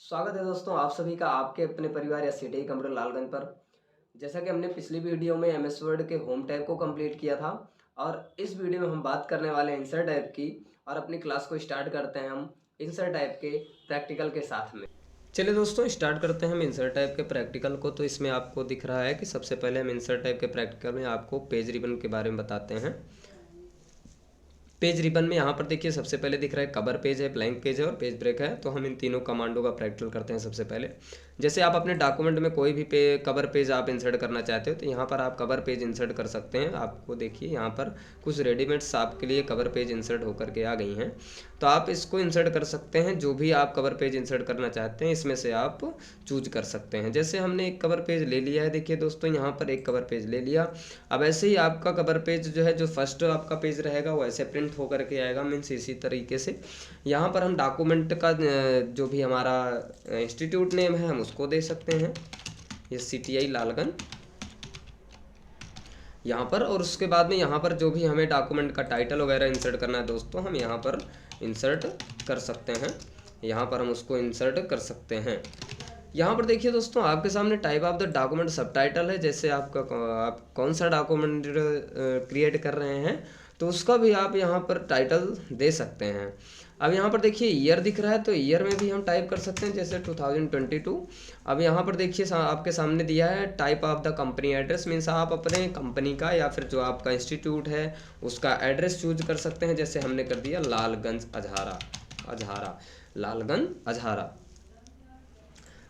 स्वागत है दोस्तों आप सभी का आपके अपने परिवार या सिटी कंप्यूटर लालगंज पर। जैसा कि हमने पिछली वीडियो में एमएस वर्ड के होम टैब को कंप्लीट किया था और इस वीडियो में हम बात करने वाले हैं इंसर्ट टैब की। और अपनी क्लास को स्टार्ट करते हैं हम इंसर्ट टैब के प्रैक्टिकल के साथ में। चलिए दोस्तों स्टार्ट करते हैं हम इंसर्ट टैब के प्रैक्टिकल को। तो इसमें आपको दिख रहा है कि सबसे पहले हम इंसर्ट टैब के प्रैक्टिकल में आपको पेज रिबन के बारे में बताते हैं। पेज रिबन में यहाँ पर देखिए सबसे पहले दिख रहा है कवर पेज है, ब्लैंक पेज है और पेज ब्रेक है। तो हम इन तीनों कमांडों का प्रैक्टिकल करते हैं। सबसे पहले जैसे आप अपने डॉक्यूमेंट में कोई भी कवर पेज आप इंसर्ट करना चाहते हो तो यहाँ पर आप कवर पेज इंसर्ट कर सकते हैं। आपको देखिए यहाँ पर कुछ रेडीमेड्स आपके लिए कवर पेज इंसर्ट होकर के आ गई हैं, तो आप इसको इंसर्ट कर सकते हैं। जो भी आप कवर पेज इंसर्ट करना चाहते हैं इसमें से आप चूज कर सकते हैं। जैसे हमने एक कवर पेज ले लिया है, देखिए दोस्तों यहाँ पर एक कवर पेज ले लिया। अब ऐसे ही आपका कवर पेज जो है, जो फर्स्ट आपका पेज रहेगा वो ऐसे प्रिंट होकर के आएगा। मीन्स इसी तरीके से यहाँ पर हम डॉक्यूमेंट का जो भी हमारा इंस्टीट्यूट नेम है हम उसको दे सकते हैं, ये CTI लालगंज यहाँ पर। और उसके बाद में यहाँ पर जो भी हमें डॉक्यूमेंट का टाइटल वगैरह इंसर्ट करना है दोस्तों, हम यहाँ पर इंसर्ट कर सकते हैं। यहाँ पर हम उसको इंसर्ट कर सकते हैं। यहाँ पर देखिए दोस्तों आपके सामने टाइप ऑफ द डॉक्यूमेंट सब टाइटल है। जैसे आप कौन सा डॉक्यूमेंट क्रिएट कर रहे हैं तो उसका भी आप यहाँ पर टाइटल दे सकते हैं। अब यहाँ पर देखिए ईयर दिख रहा है, तो ईयर में भी हम टाइप कर सकते हैं, जैसे 2022। अब यहाँ पर देखिए आपके सामने दिया है type of the company address. Means आप अपने कंपनी का या फिर जो आपका इंस्टीट्यूट है उसका एड्रेस चूज कर सकते हैं। जैसे हमने कर दिया लालगंज अजहारा लालगंज अजहारा।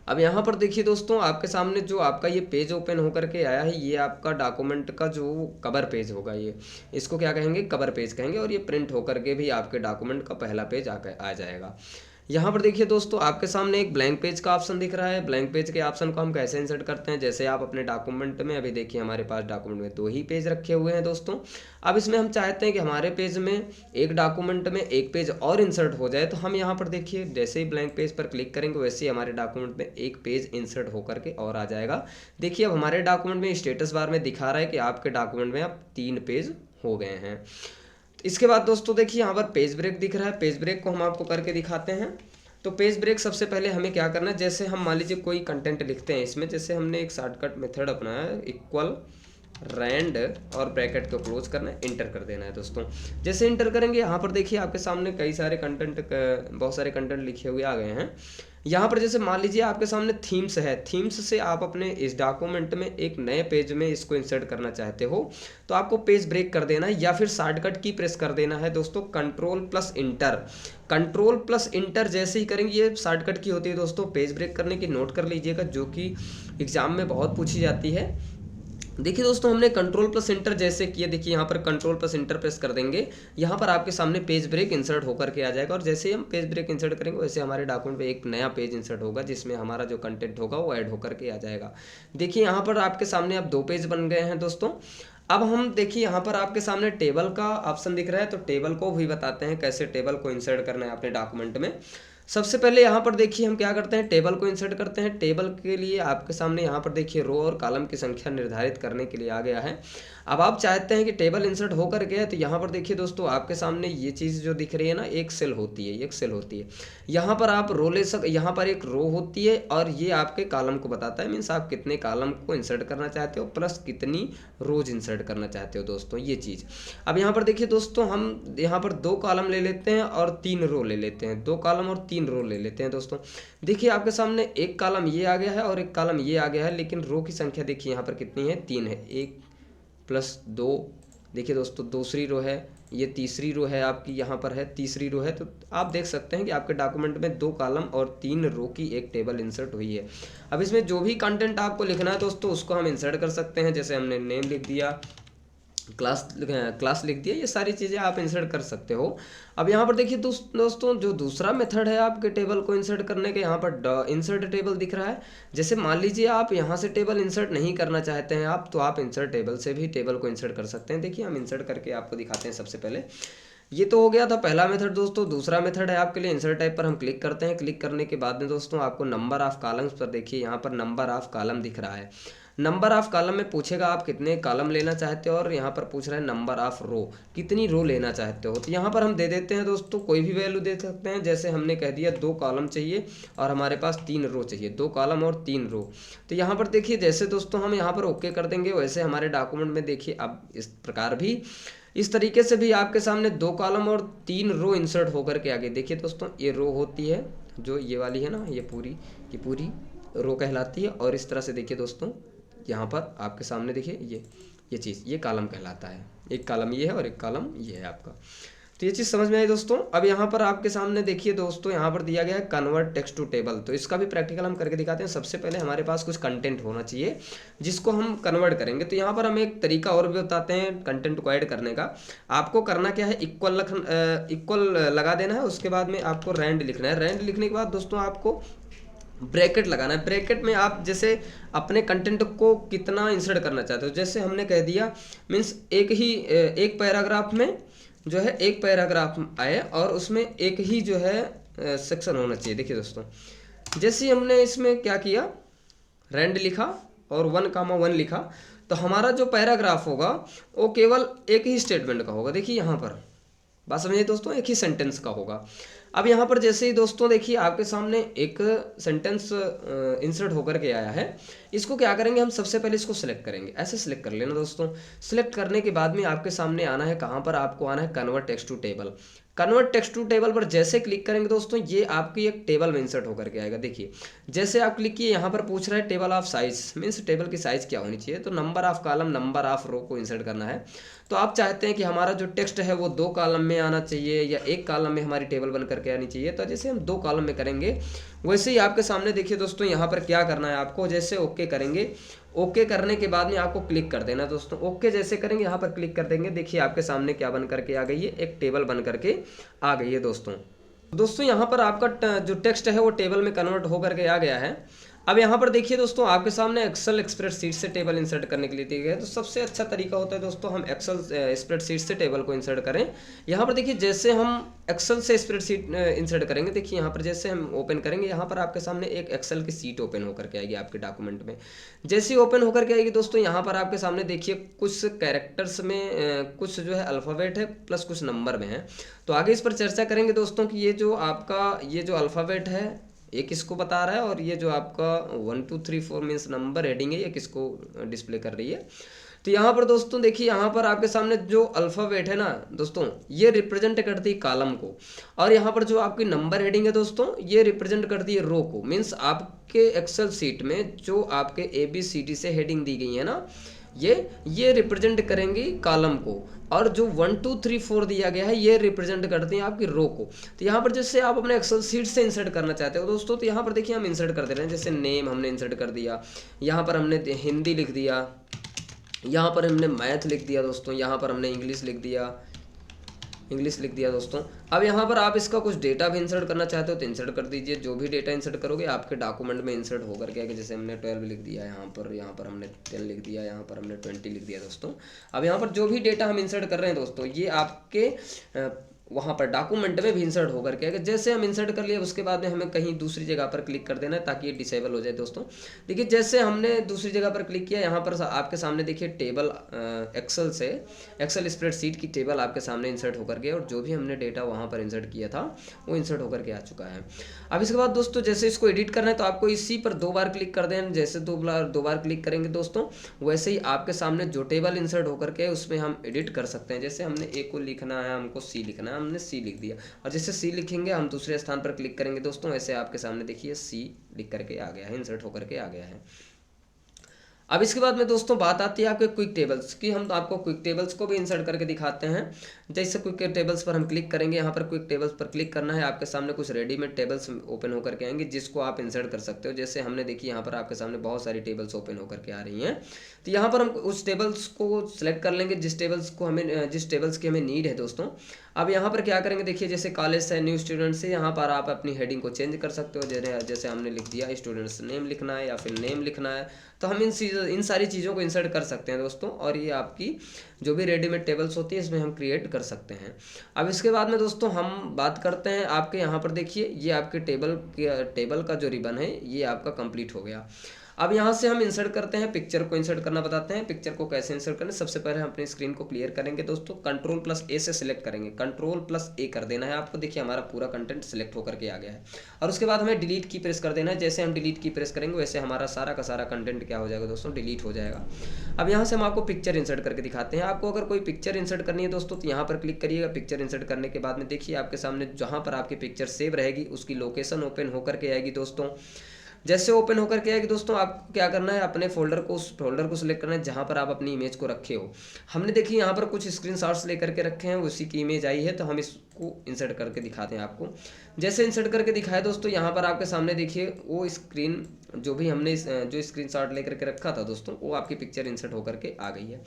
अब यहाँ पर देखिए दोस्तों आपके सामने जो आपका ये पेज ओपन होकर के आया है, ये आपका डॉक्यूमेंट का जो कवर पेज होगा, ये इसको क्या कहेंगे, कवर पेज कहेंगे। और ये प्रिंट होकर के भी आपके डॉक्यूमेंट का पहला पेज आ जाएगा। यहाँ पर देखिए दोस्तों आपके सामने एक ब्लैंक पेज का ऑप्शन दिख रहा है। ब्लैंक पेज के ऑप्शन को हम कैसे इंसर्ट करते हैं, जैसे आप अपने डॉक्यूमेंट में, अभी देखिए हमारे पास डॉक्यूमेंट में 2 ही पेज रखे हुए हैं दोस्तों। अब इसमें हम चाहते हैं कि हमारे पेज में एक डॉक्यूमेंट में एक पेज और इंसर्ट हो जाए, तो हम यहाँ पर देखिए जैसे ही ब्लैंक पेज पर क्लिक करेंगे वैसे ही हमारे डॉक्यूमेंट में एक पेज इंसर्ट होकर के और आ जाएगा। देखिए अब हमारे डॉक्यूमेंट में स्टेटस बार में दिखा रहा है कि आपके डॉक्यूमेंट में अब 3 पेज हो गए हैं। इसके बाद दोस्तों देखिए यहाँ पर पेज ब्रेक दिख रहा है। पेज ब्रेक को हम आपको करके दिखाते हैं। तो पेज ब्रेक सबसे पहले हमें क्या करना है, जैसे हम मान लीजिए कोई कंटेंट लिखते हैं इसमें, जैसे हमने एक शॉर्टकट मेथड अपनाया है, इक्वल रैंड और ब्रैकेट को क्लोज करना है, इंटर कर देना है दोस्तों। जैसे इंटर करेंगे यहाँ पर देखिए आपके सामने कई सारे कंटेंट, बहुत सारे कंटेंट लिखे हुए आ गए हैं। यहाँ पर जैसे मान लीजिए आपके सामने थीम्स है, थीम्स से आप अपने इस डॉक्यूमेंट में एक नए पेज में इसको इंसर्ट करना चाहते हो तो आपको पेज ब्रेक कर देना है या फिर शॉर्टकट की प्रेस कर देना है दोस्तों, कंट्रोल+इंटर। कंट्रोल+इंटर जैसे ही करेंगे, ये शॉर्टकट की होती है दोस्तों पेज ब्रेक करने की, नोट कर लीजिएगा, जो कि एग्जाम में बहुत पूछी जाती है। देखिए दोस्तों हमने कंट्रोल+इंटर जैसे किया, देखिए यहाँ पर कंट्रोल+इंटर प्रेस कर देंगे, यहाँ पर आपके सामने पेज ब्रेक इंसर्ट होकर के आ जाएगा। और जैसे ही हम पेज ब्रेक इंसर्ट करेंगे वैसे हमारे डॉक्यूमेंट पे एक नया पेज इंसर्ट होगा जिसमें हमारा जो कंटेंट होगा वो ऐड होकर के आ जाएगा। देखिए यहाँ पर आपके सामने अब 2 पेज बन गए हैं दोस्तों। अब हम देखिए यहाँ पर आपके सामने टेबल का ऑप्शन दिख रहा है, तो टेबल को भी बताते हैं कैसे टेबल को इंसर्ट करना है अपने डॉक्यूमेंट में। सबसे पहले यहाँ पर देखिए हम क्या करते हैं, टेबल को इंसर्ट करते हैं। टेबल के लिए आपके सामने यहाँ पर देखिए रो और कॉलम की संख्या निर्धारित करने के लिए आ गया है। अब आप चाहते हैं कि टेबल इंसर्ट होकर गया, तो यहाँ पर देखिए दोस्तों आपके सामने ये चीज़ जो दिख रही है ना, एक सेल होती है, एक सेल होती है। यहाँ पर आप रो ले यहाँ पर एक रो होती है और ये आपके कॉलम को बताता है। मीन्स आप कितने कॉलम को इंसर्ट करना चाहते हो प्लस कितनी रोज इंसर्ट करना चाहते हो दोस्तों, ये चीज़। अब यहाँ पर देखिए दोस्तों हम यहाँ पर 2 कॉलम ले लेते हैं और 3 रो ले लेते हैं, 2 कॉलम और 3 रो ले लेते हैं दोस्तों। देखिए आपके सामने एक कॉलम ये आ गया है और एक कॉलम ये आ गया है, लेकिन रो की संख्या देखिए यहाँ पर कितनी है, 3 है, 1+2। देखिए दोस्तों दूसरी रो है, ये तीसरी रो है आपकी, यहाँ पर है तीसरी रो है। तो आप देख सकते हैं कि आपके डॉक्यूमेंट में 2 कॉलम और 3 रो की एक टेबल इंसर्ट हुई है। अब इसमें जो भी कंटेंट आपको लिखना है दोस्तों उसको हम इंसर्ट कर सकते हैं। जैसे हमने नेम लिख दिया, क्लास लिख दिया, ये सारी चीज़ें आप इंसर्ट कर सकते हो। अब यहाँ पर देखिए दोस्तों जो दूसरा मेथड है आपके टेबल को इंसर्ट करने के, यहाँ पर इंसर्ट टेबल दिख रहा है। जैसे मान लीजिए आप यहाँ से टेबल इंसर्ट नहीं करना चाहते हैं आप, तो आप इंसर्ट टेबल से भी टेबल को इंसर्ट कर सकते हैं। देखिए हम इंसर्ट करके आपको दिखाते हैं। सबसे पहले ये तो हो गया था पहला मेथड दोस्तों। दूसरा मेथड है आपके लिए, इंसर्ट टाइप पर हम क्लिक करते हैं। क्लिक करने के बाद में दोस्तों आपको नंबर ऑफ कॉलम्स पर देखिए यहाँ पर नंबर ऑफ कॉलम दिख रहा है। नंबर ऑफ कॉलम में पूछेगा आप कितने कॉलम लेना चाहते हो, और यहाँ पर पूछ रहा है नंबर ऑफ रो, कितनी रो लेना चाहते हो। तो यहाँ पर हम दे देते हैं दोस्तों, कोई भी वैल्यू दे सकते हैं। जैसे हमने कह दिया 2 कॉलम चाहिए और हमारे पास 3 रो चाहिए, 2 कॉलम और 3 रो। तो यहाँ पर देखिए जैसे दोस्तों हम यहाँ पर ओके कर देंगे, वैसे हमारे डॉक्यूमेंट में देखिए अब इस प्रकार भी, इस तरीके से भी आपके सामने 2 कॉलम और 3 रो इंसर्ट होकर के आगे। देखिए दोस्तों ये रो होती है, जो ये वाली है ना, ये पूरी रो कहलाती है। और इस तरह से देखिए दोस्तों यहाँ पर आपके सामने देखिए ये चीज़, ये कॉलम कहलाता है। एक कॉलम ये है और एक कॉलम ये है आपका। तो ये चीज़ समझ में आई दोस्तों। अब यहाँ पर आपके सामने देखिए दोस्तों, यहाँ पर दिया गया है कन्वर्ट टेक्स्ट टू टेबल। तो इसका भी प्रैक्टिकल हम करके दिखाते हैं। सबसे पहले हमारे पास कुछ कंटेंट होना चाहिए जिसको हम कन्वर्ट करेंगे। तो यहाँ पर हम एक तरीका और भी बताते हैं कंटेंट को ऐड करने का। आपको करना क्या है, इक्वल लगा देना है, उसके बाद में आपको रैंड लिखना है। रैंड लिखने के बाद दोस्तों आपको ब्रैकेट लगाना है। ब्रैकेट में आप जैसे अपने कंटेंट को कितना इंसर्ट करना चाहते हो, जैसे हमने कह दिया मीन्स एक पैराग्राफ में जो है एक पैराग्राफ आए और उसमें एक ही जो है सेक्शन होना चाहिए। देखिए दोस्तों जैसे हमने इसमें क्या किया, रैंड लिखा और 1,1 लिखा, तो हमारा जो पैराग्राफ होगा वो केवल एक ही स्टेटमेंट का होगा। देखिए यहाँ पर बात समझिए दोस्तों, एक ही सेंटेंस का होगा। अब यहाँ पर जैसे ही दोस्तों देखिए आपके सामने एक सेंटेंस इंसर्ट होकर के आया है, इसको क्या करेंगे हम, सबसे पहले इसको सिलेक्ट करेंगे। ऐसे सिलेक्ट कर लेना दोस्तों। सिलेक्ट करने के बाद में आपके सामने आना है, कहाँ पर आपको आना है, convert text to table. Convert text to table पर जैसे क्लिक करेंगे दोस्तों, ये आपकी एक टेबल में इंसर्ट होकर के आएगा। देखिए जैसे आप क्लिक किए, यहाँ पर पूछ रहा है table of size, means table की साइज क्या होनी चाहिए। तो number of column, number of row को इंसर्ट करना है। तो आप चाहते हैं कि हमारा जो टेक्स्ट है वो 2 कॉलम में आना चाहिए या 1 कॉलम में हमारी टेबल बन करके आनी चाहिए। तो जैसे हम 2 कॉलम में करेंगे, वैसे ही आपके सामने देखिए दोस्तों यहाँ पर क्या करना है आपको, जैसे ओके करेंगे, ओके करने के बाद में आपको क्लिक कर देना दोस्तों। ओके जैसे करेंगे, यहाँ पर क्लिक कर देंगे, देखिए आपके सामने क्या बन करके आ गई है, एक टेबल बन करके आ गई है दोस्तों यहाँ पर आपका जो टेक्स्ट है वो टेबल में कन्वर्ट होकर के आ गया है। अब यहाँ पर देखिए दोस्तों आपके सामने एक्सेल स्प्रेडशीट से टेबल इंसर्ट करने के लिए दिया गया है। तो सबसे अच्छा तरीका होता है दोस्तों, हम एक्सेल स्प्रेडशीट से टेबल को इंसर्ट करें। यहाँ पर देखिए जैसे हम एक्सेल से स्प्रेडशीट इंसर्ट करेंगे, देखिए यहाँ पर जैसे हम ओपन करेंगे, यहाँ पर आपके सामने एक एक्सेल की सीट ओपन होकर के आएगी आपके डॉक्यूमेंट में। जैसे ही ओपन होकर के आएगी दोस्तों, यहाँ पर आपके सामने देखिए कुछ कैरेक्टर्स में कुछ जो है अल्फ़ाबेट है प्लस कुछ नंबर में है। तो आगे इस पर चर्चा करेंगे दोस्तों कि ये जो अल्फ़ाबेट है ये किसको बता रहा है, और ये जो आपका 1 2 3 4 मीन्स नंबर हेडिंग है, ये किसको डिस्प्ले कर रही है। तो यहाँ पर दोस्तों देखिए, यहाँ पर आपके सामने जो अल्फ़ाबेट है ना दोस्तों, ये रिप्रेजेंट करती है कॉलम को, और यहाँ पर जो आपकी नंबर हेडिंग है दोस्तों, ये रिप्रेजेंट करती है रो को। मीन्स आपके एक्सेल सीट में जो आपके ABCD से हेडिंग दी गई है ना, ये रिप्रेजेंट करेंगी कॉलम को, और जो 1 2 3 4 दिया गया है ये रिप्रेजेंट करती हैं आपकी रो को। तो यहाँ पर जैसे आप अपने एक्सेल सीट से इंसर्ट करना चाहते हो दोस्तों, तो यहाँ पर देखिए हम इंसर्ट कर दे रहे हैं। जैसे नेम हमने इंसर्ट कर दिया, यहाँ पर हमने हिंदी लिख दिया, यहाँ पर हमने मैथ लिख दिया दोस्तों, यहाँ पर हमने इंग्लिश लिख दिया दोस्तों। अब यहाँ पर आप इसका कुछ डेटा भी इंसर्ट करना चाहते हो तो इंसर्ट कर दीजिए। जो भी डेटा इंसर्ट करोगे आपके डॉक्यूमेंट में इंसर्ट होकर के आएगा। जैसे हमने 12 लिख दिया, यहाँ पर हमने 10 लिख दिया, यहाँ पर हमने 20 लिख दिया दोस्तों। अब यहाँ पर जो भी डेटा हम इंसर्ट कर रहे हैं दोस्तों, ये आपके वहाँ पर डॉक्यूमेंट में भी इंसर्ट होकर के आएगा। जैसे हम इंसर्ट कर लिए, उसके बाद में हमें कहीं दूसरी जगह पर क्लिक कर देना है ताकि ये डिसेबल हो जाए दोस्तों। देखिए जैसे हमने दूसरी जगह पर क्लिक किया, यहाँ पर आपके सामने देखिए टेबल एक्सेल स्प्रेडशीट की टेबल आपके सामने इंसर्ट होकर के, और जो भी हमने डेटा वहाँ पर इंसर्ट किया था वो इंसर्ट होकर के आ चुका है। अब इसके बाद दोस्तों जैसे इसको एडिट करना है तो आपको इसी पर 2 बार क्लिक कर देना। जैसे 2 बार क्लिक करेंगे दोस्तों, वैसे ही आपके सामने जो टेबल इंसर्ट होकर के उसमें हम एडिट कर सकते हैं। जैसे हमने A को लिखना है, हमको C लिखना है, हमने C लिख दिया, और जैसे C लिखेंगे हम दूसरे स्थान पर क्लिक करेंगे दोस्तों, ऐसे आपके सामने देखिए C लिख करके आ गया है, इंसर्ट होकर के आ गया है। अब इसके बाद में दोस्तों बात आती है आपके क्विक टेबल्स की। हम आपको क्विक टेबल्स को भी इंसर्ट करके दिखाते हैं। जैसे क्विक टेबल्स पर हम क्लिक करेंगे, यहाँ पर क्विक टेबल्स पर क्लिक करना है, आपके सामने कुछ रेडीमेड टेबल्स ओपन होकर के आएंगे जिसको आप इंसर्ट कर सकते हो। जैसे हमने देखिए यहाँ पर आपके सामने बहुत सारी टेबल्स ओपन होकर के आ रही हैं। तो यहाँ पर हम उस टेबल्स को सिलेक्ट कर लेंगे जिस टेबल्स की हमें नीड है दोस्तों। अब यहाँ पर क्या करेंगे, देखिए जैसे कॉलेज से न्यू स्टूडेंट से, यहाँ पर आप अपनी हेडिंग को चेंज कर सकते हो। जैसे हमने लिख दिया स्टूडेंट्स नेम लिखना है या फिर नेम लिखना है, तो हम इन सारी चीज़ों को इंसर्ट कर सकते हैं दोस्तों। और ये आपकी जो भी रेडीमेड टेबल्स होती है इसमें हम क्रिएट कर सकते हैं। अब इसके बाद में दोस्तों हम बात करते हैं आपके यहाँ पर देखिए, ये आपके टेबल का जो रिबन है ये आपका कंप्लीट हो गया। अब यहाँ से हम इंसर्ट करते हैं, पिक्चर को इंसर्ट करना बताते हैं। पिक्चर को कैसे इंसर्ट करें, सबसे पहले हम अपनी स्क्रीन को क्लियर करेंगे दोस्तों, Ctrl+A से सिलेक्ट करेंगे, Ctrl+A कर देना है आपको। देखिए हमारा पूरा कंटेंट सिलेक्ट होकर के आ गया है। और उसके बाद हमें डिलीट की प्रेस कर देना है। जैसे हम डिलीट की प्रेस करेंगे वैसे हमारा सारा का सारा कंटेंट क्या हो जाएगा दोस्तों, डिलीट हो जाएगा। अब यहाँ से हम आपको पिक्चर इंसर्ट करके दिखाते हैं। आपको अगर कोई पिक्चर इंसर्ट करनी है दोस्तों तो यहाँ पर क्लिक करिएगा। पिक्चर इंसर्ट करने के बाद में देखिए आपके सामने जहाँ पर आपकी पिक्चर सेव रहेगी उसकी लोकेशन ओपन होकर के आएगी दोस्तों। जैसे ओपन होकर के आएगी दोस्तों, आपको क्या करना है, अपने फोल्डर को, उस फोल्डर को सिलेक्ट करना है जहाँ पर आप अपनी इमेज को रखे हो। हमने देखिए यहाँ पर कुछ स्क्रीनशॉट्स लेकर के रखे हैं, उसी की इमेज आई है, तो हम इसको इंसर्ट करके दिखाते हैं आपको। जैसे इंसर्ट करके दिखाया दोस्तों, यहाँ पर आपके सामने देखिए वो स्क्रीन जो भी हमने जो स्क्रीनशॉट लेकर के रखा था दोस्तों, वो आपकी पिक्चर इंसर्ट होकर के आ गई है।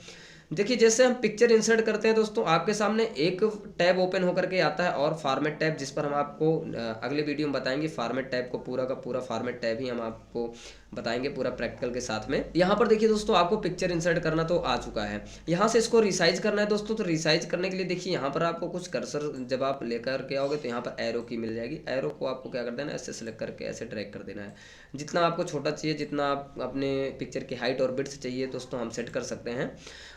देखिए जैसे हम पिक्चर इंसर्ट करते हैं दोस्तों, आपके सामने एक टैब ओपन होकर के आता है और फॉर्मेट टैब, जिस पर हम आपको अगले वीडियो में बताएंगे। फॉर्मेट टैब को पूरा का पूरा फॉर्मेट टैब ही हम आपको बताएंगे पूरा प्रैक्टिकल के साथ में। यहाँ पर देखिए दोस्तों, आपको पिक्चर इंसर्ट करना तो आ चुका है। यहाँ से इसको रिसाइज करना है दोस्तों, तो रिसाइज करने के लिए देखिए यहाँ पर आपको कुछ कर्सर जब आप लेकर के आओगे तो यहाँ पर एरो की मिल जाएगी। एरो को आपको क्या कर देना है, ऐसे सेलेक्ट करके ऐसे ड्रैग कर देना है। जितना आपको छोटा चाहिए, जितना आप अपने पिक्चर की हाइट और विड्थ चाहिए दोस्तों, हम सेट कर सकते हैं।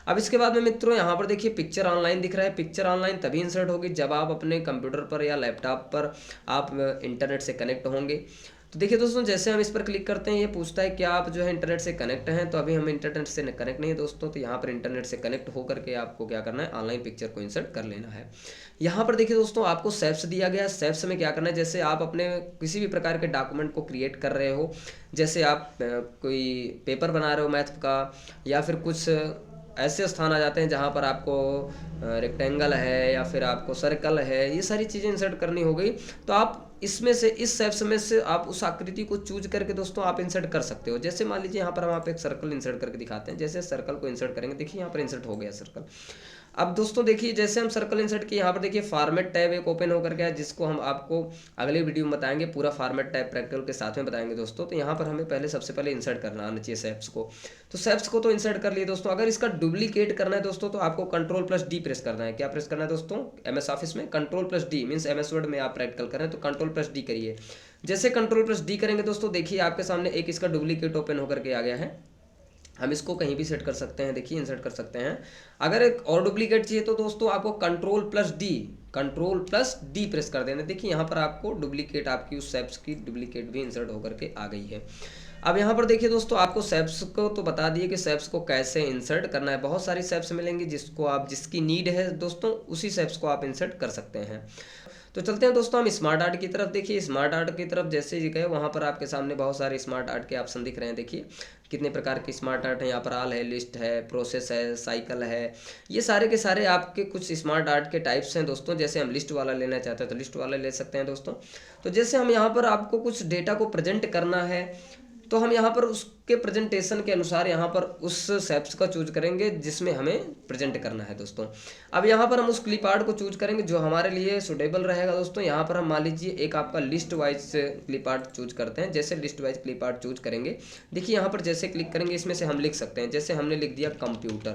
अब इसके बाद में मित्रों यहाँ पर देखिए पिक्चर ऑनलाइन दिख रहा है। पिक्चर ऑनलाइन तभी इंसर्ट होगी जब आप अपने कंप्यूटर पर या लैपटॉप पर आप इंटरनेट से कनेक्ट होंगे। तो देखिए दोस्तों, जैसे हम इस पर क्लिक करते हैं ये पूछता है कि आप जो है इंटरनेट से कनेक्ट हैं, तो अभी हम इंटरनेट से कनेक्ट नहीं है दोस्तों। तो यहाँ पर इंटरनेट से कनेक्ट होकर के आपको क्या करना है, ऑनलाइन पिक्चर को इंसर्ट कर लेना है। यहाँ पर देखिए दोस्तों, आपको सेप्स दिया गया है। सेप्स में क्या करना है, जैसे आप अपने किसी भी प्रकार के डॉक्यूमेंट को क्रिएट कर रहे हो, जैसे आप कोई पेपर बना रहे हो मैथ का, या फिर कुछ ऐसे स्थान आ जाते हैं जहाँ पर आपको रेक्टेंगल है या फिर आपको सर्कल है, ये सारी चीज़ें इंसर्ट करनी हो गई, तो आप इसमें से, इस सेप्स में से आप उस आकृति को चूज करके दोस्तों आप इंसर्ट कर सकते हो। जैसे मान लीजिए यहाँ पर हम आप एक सर्कल इंसर्ट करके दिखाते हैं। जैसे सर्कल को इंसर्ट करेंगे, देखिए यहाँ पर इंसर्ट हो गया सर्कल। अब दोस्तों देखिए, जैसे हम सर्कल इंसर्ट किए, यहाँ पर देखिए फॉर्मेट टैब एक ओपन होकर गया, जिसको हम आपको अगले वीडियो में बताएंगे, पूरा फॉर्मेट टैब प्रैक्टिकल के साथ में बताएंगे दोस्तों। तो यहाँ पर हमें पहले सबसे पहले इंसर्ट करना आना चाहिए सेप्स को। तो सेप्स को तो इंसर्ट कर लिए दोस्तों। अगर इसका डुप्लीकेट करना है दोस्तों, तो आपको Ctrl+D प्रेस करना है। क्या प्रेस करना है दोस्तों, MS ऑफिस में Ctrl+D मीन्स MS वर्ड में आप प्रैक्टिकल कर रहे हैं तो Ctrl+D करिए। जैसे Ctrl+D करेंगे दोस्तों, देखिए आपके सामने एक इसका डुप्लीकेट ओपन होकर के आ गया है। हम इसको कहीं भी सेट कर सकते हैं, देखिए इंसर्ट कर सकते हैं। अगर एक और डुप्लीकेट चाहिए तो दोस्तों आपको Ctrl+D प्रेस कर देना। देखिए यहाँ पर आपको डुप्लीकेट, आपकी उस सेप्स की डुप्लीकेट भी इंसर्ट होकर के आ गई है। अब यहाँ पर देखिए दोस्तों, आपको सेप्स को तो बता दिए कि सेप्स को कैसे इंसर्ट करना है। बहुत सारी सेप्स मिलेंगी, जिसको आप, जिसकी नीड है दोस्तों, उसी सेप्स को आप इंसर्ट कर सकते हैं। तो चलते हैं दोस्तों हम स्मार्ट आर्ट की तरफ। देखिए स्मार्ट आर्ट की तरफ जैसे ही गए, वहाँ पर आपके सामने बहुत सारे स्मार्ट आर्ट के ऑप्शन दिख रहे हैं। देखिए कितने प्रकार के स्मार्ट आर्ट है, यहाँ पर आल है, लिस्ट है, प्रोसेस है, साइकिल है, ये सारे के सारे आपके कुछ स्मार्ट आर्ट के टाइप्स हैं दोस्तों। जैसे हम लिस्ट वाला लेना चाहते हैं तो लिस्ट वाला ले सकते हैं दोस्तों। तो जैसे हम यहाँ पर आपको कुछ डेटा को प्रेजेंट करना है, तो हम यहाँ पर उसके प्रेजेंटेशन के अनुसार यहाँ पर उस सेप्स का चूज करेंगे जिसमें हमें प्रेजेंट करना है दोस्तों। अब यहाँ पर हम उस क्लिप आर्ट को चूज करेंगे जो हमारे लिए सुटेबल रहेगा दोस्तों। यहाँ पर हम मान लीजिए एक आपका list wise clip art choose करते हैं। जैसे list wise clip art choose करेंगे, देखिए यहाँ पर जैसे क्लिक करेंगे, इसमें से हम लिख सकते हैं। जैसे हमने लिख दिया कंप्यूटर,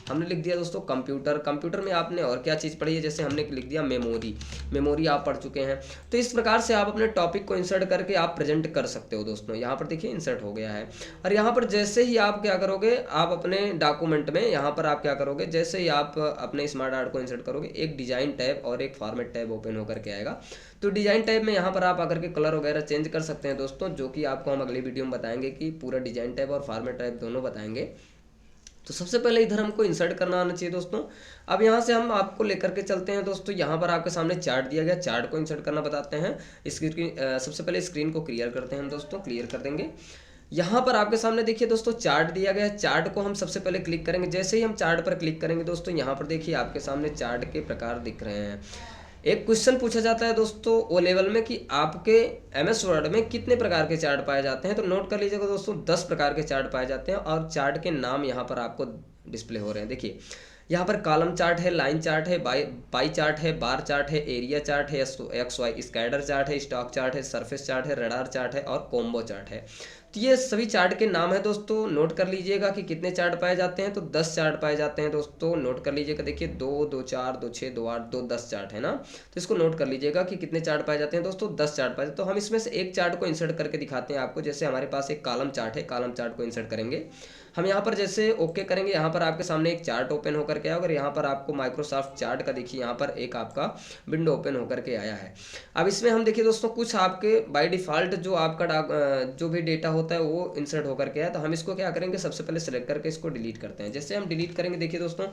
हमने लिख दिया दोस्तों कंप्यूटर। कंप्यूटर में आपने और क्या चीज़ पढ़ी है, जैसे हमने लिख दिया मेमोरी, मेमोरी आप पढ़ चुके हैं। तो इस प्रकार से आप अपने टॉपिक को इंसर्ट करके आप प्रेजेंट कर सकते हो दोस्तों। यहाँ पर देखिए इंसर्ट हो गया है। और यहाँ पर जैसे ही आप क्या करोगे, आप अपने डॉक्यूमेंट में यहाँ पर आप क्या करोगे, जैसे ही आप अपने स्मार्ट आर्ट को इंसर्ट करोगे, एक डिजाइन टैब और एक फॉर्मेट टैब ओपन होकर के आएगा। तो डिजाइन टैब में यहाँ पर आप आकर के कलर वगैरह चेंज कर सकते हैं दोस्तों, जो कि आपको हम अगली वीडियो में बताएंगे कि पूरा डिजाइन टैब और फॉर्मेट टैब दोनों बताएंगे। तो सबसे पहले इधर हमको इंसर्ट करना आना चाहिए दोस्तों। अब यहाँ से हम आपको लेकर के चलते हैं दोस्तों। यहाँ पर आपके सामने चार्ट दिया गया, चार्ट को इंसर्ट करना बताते हैं। सबसे पहले स्क्रीन को क्लियर करते हैं हम दोस्तों, क्लियर कर देंगे। यहाँ पर आपके सामने देखिए दोस्तों चार्ट दिया गया है। चार्ट को हम सबसे पहले क्लिक करेंगे। जैसे ही हम चार्ट पर क्लिक करेंगे दोस्तों, यहाँ पर देखिए आपके सामने चार्ट के प्रकार दिख रहे हैं। एक क्वेश्चन पूछा जाता है दोस्तों ओ लेवल में कि आपके MS वर्ड में कितने प्रकार के चार्ट पाए जाते हैं। तो नोट कर लीजिएगा दोस्तों, 10 प्रकार के चार्ट पाए जाते हैं और चार्ट के नाम यहाँ पर आपको डिस्प्ले हो रहे हैं। देखिए यहाँ पर कॉलम चार्ट है, लाइन चार्ट है, पाई चार्ट है, बार चार्ट है, एरिया चार्ट है, XY स्कैडर चार्ट है, स्टॉक चार्ट है, सरफेस चार्ट है, रडार चार्ट है और कॉम्बो चार्ट है। तो ये सभी चार्ट के नाम है दोस्तों, नोट कर लीजिएगा कि कितने चार्ट पाए जाते हैं। तो 10 चार्ट पाए जाते हैं दोस्तों, नोट कर लीजिएगा। देखिए 2 2 4 2 6 2 8 2 10 चार्ट है ना, तो इसको नोट कर लीजिएगा कि कितने चार्ट पाए जाते हैं दोस्तों, 10 चार्ट पाए जाते हैं। तो हम इसमें से एक चार्ट को इंसर्ट करके दिखाते हैं आपको। जैसे हमारे पास एक कॉलम चार्ट है, कॉलम चार्ट को इंसर्ट करेंगे हम। यहाँ पर जैसे ओके करेंगे, यहाँ पर आपके सामने एक चार्ट ओपन होकर के आया, और यहाँ पर आपको माइक्रोसॉफ्ट चार्ट का देखिए यहाँ पर एक आपका विंडो ओपन होकर के आया है। अब इसमें हम देखिए दोस्तों कुछ आपके बाय डिफ़ॉल्ट जो आपका जो भी डेटा होता है वो इंसर्ट होकर के आया। तो हम इसको क्या करेंगे, सबसे पहले सेलेक्ट करके इसको डिलीट करते हैं। जैसे हम डिलीट करेंगे देखिए दोस्तों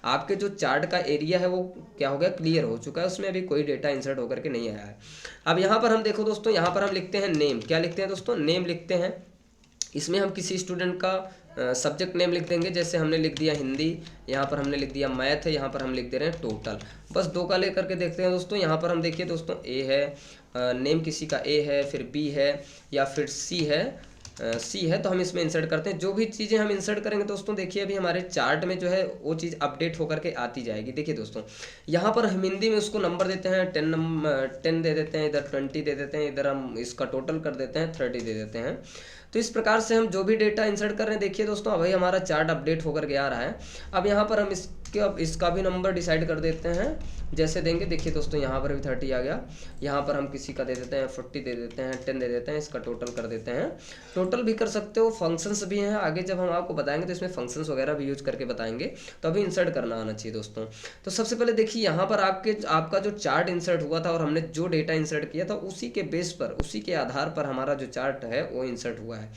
आपके जो चार्ट का एरिया है वो क्या हो गया, क्लियर हो चुका है, उसमें अभी कोई डेटा इंसर्ट होकर के नहीं आया है। अब यहाँ पर हम देखो दोस्तों, यहाँ पर हम लिखते हैं नेम। क्या लिखते हैं दोस्तों, नेम लिखते हैं। इसमें हम किसी स्टूडेंट का सब्जेक्ट नेम लिख देंगे। जैसे हमने लिख दिया हिंदी, यहाँ पर हमने लिख दिया मैथ है, यहाँ पर हम लिख दे रहे हैं टोटल। बस 2 का लेकर के देखते हैं दोस्तों। यहाँ पर हम देखिए दोस्तों ए है, नेम किसी का ए है, फिर बी है, या फिर सी है, तो हम इसमें इंसर्ट करते हैं। जो भी चीज़ें हम इंसर्ट करेंगे दोस्तों देखिए अभी हमारे चार्ट में जो है वो चीज़ अपडेट होकर के आती जाएगी। देखिए दोस्तों यहाँ पर हम हिंदी में उसको नंबर देते हैं 10 दे देते हैं, इधर 20 दे देते हैं, इधर हम इसका टोटल कर देते हैं 30 दे देते हैं। तो इस प्रकार से हम जो भी डेटा इंसर्ट कर रहे हैं देखिए दोस्तों अभी हमारा चार्ट अपडेट होकर के आ रहा है। अब यहाँ पर हम इसका भी नंबर डिसाइड कर देते हैं। जैसे देंगे देखिए दोस्तों यहाँ पर भी 30 आ गया, यहाँ पर हम किसी का दे देते हैं 40 दे देते हैं, 10 दे देते हैं, इसका टोटल कर देते हैं। टोटल भी कर सकते हो, फंक्शंस भी हैं, आगे जब हम आपको बताएंगे तो इसमें फंक्शंस वगैरह भी यूज करके बताएंगे, तो अभी इंसर्ट करना आना चाहिए दोस्तों। तो सबसे पहले देखिए यहाँ पर आपका जो चार्ट इंसर्ट हुआ था और हमने जो डेटा इंसर्ट किया था उसी के बेस पर, उसी के आधार पर हमारा जो चार्ट है वो इंसर्ट हुआ है।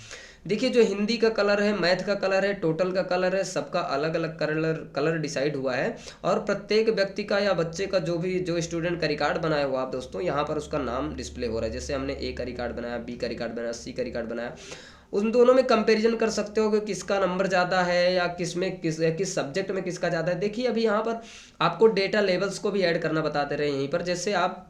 देखिए जो हिंदी का कलर है, मैथ का कलर है, टोटल का कलर है, सबका अलग अलग कलर डिसाइड हुआ है। और प्रत्येक व्यक्ति का या बच्चे का जो स्टूडेंट का रिकॉर्ड बनाया हुआ आप दोस्तों यहाँ पर उसका नाम डिस्प्ले हो रहा है। जैसे हमने ए का रिकॉर्ड बनाया, बी का रिकॉर्ड बनाया, सी का रिकॉर्ड बनाया, उन दोनों में कंपैरिजन कर सकते हो कि किसका नंबर ज़्यादा है या किस सब्जेक्ट में किसका ज़्यादा है। देखिए अभी यहाँ पर आपको डेटा लेवल्स को भी ऐड करना बताते रहे यहीं पर। जैसे आप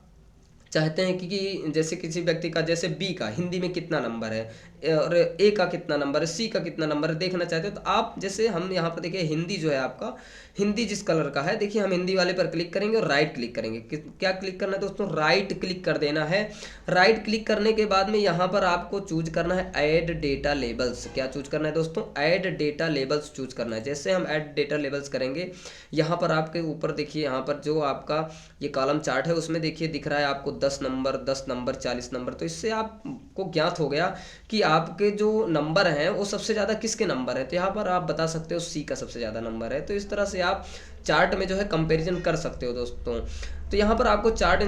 चाहते हैं कि जैसे किसी व्यक्ति का जैसे बी का हिंदी में कितना नंबर है और ए का कितना नंबर है, सी का कितना नंबर है देखना चाहते हो तो आप जैसे हम यहाँ पर देखिए हिंदी जो है आपका, हिंदी जिस कलर का है देखिए हम हिंदी वाले पर क्लिक करेंगे और राइट क्लिक करेंगे। क्या क्लिक करना है दोस्तों, राइट क्लिक कर देना है। राइट क्लिक करने के बाद में यहाँ पर आपको चूज करना है ऐड डेटा लेबल्स। क्या चूज करना है दोस्तों, ऐड डेटा लेबल्स चूज करना है। जैसे हम ऐड डेटा लेबल्स करेंगे यहाँ पर आपके ऊपर देखिए यहाँ पर जो आपका ये कॉलम चार्ट है उसमें देखिए दिख रहा है आपको 10 नंबर 40 नंबर। तो इससे आपको ज्ञात हो गया कि आपके जो नंबर हैं वो सबसे ज़्यादा किसके नंबर है। तो यहाँ पर आप बता सकते हो सी का सबसे ज़्यादा नंबर है। तो इस तरह से आप चार्ट में जो है कंपैरिजन कर सकते हो दोस्तों। तो यहाँ पर आपको चार्ट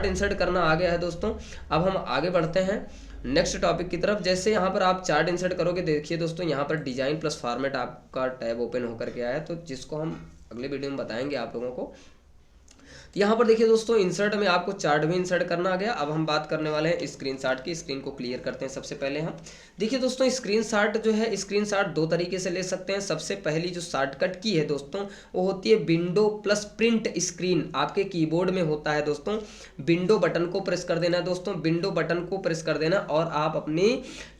इंसर्ट करना आ गया है दोस्तों। अब हम आगे बढ़ते हैं नेक्स्ट टॉपिक की तरफ। जैसे यहाँ पर आप चार्ट इंसर्ट करोगे देखिए दोस्तों यहाँ पर डिजाइन प्लस फॉर्मेट आपका टैब ओपन होकर के आया है, तो जिसको हम अगले वीडियो में बताएंगे आप लोगों को। यहाँ पर देखिए दोस्तों इंसर्ट में आपको चार्ट भी इंसर्ट करना आ गया। अब हम बात करने वाले हैं स्क्रीनशॉट की। स्क्रीन को क्लियर करते हैं सबसे पहले हम। देखिए दोस्तों स्क्रीनशॉट जो है, स्क्रीनशॉट 2 तरीके से ले सकते हैं। सबसे पहली जो शॉर्टकट की है दोस्तों वो होती है विंडो प्लस प्रिंट स्क्रीन। आपके कीबोर्ड में होता है दोस्तों, विंडो बटन को प्रेस कर देना है दोस्तों, विंडो बटन को प्रेस कर देना और आप अपनी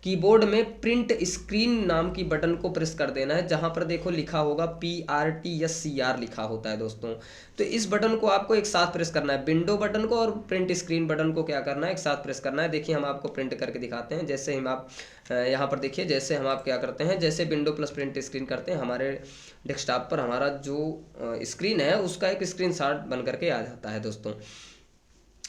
कीबोर्ड में प्रिंट स्क्रीन नाम की बटन को प्रेस कर देना है। जहां पर देखो लिखा होगा PRTSCR लिखा होता है दोस्तों। तो इस बटन को आपको एक साथ प्रेस करना है, विंडो बटन को और प्रिंट स्क्रीन बटन को क्या करना है, एक साथ प्रेस करना है। देखिए हम आपको प्रिंट करके दिखाते हैं। जैसे हम आप यहाँ पर देखिए, जैसे हम आप क्या करते हैं, जैसे विंडो प्लस प्रिंट स्क्रीन करते हैं हमारे डेस्कटॉप पर हमारा जो स्क्रीन है उसका एक स्क्रीनशॉट बन करके आ जाता है दोस्तों,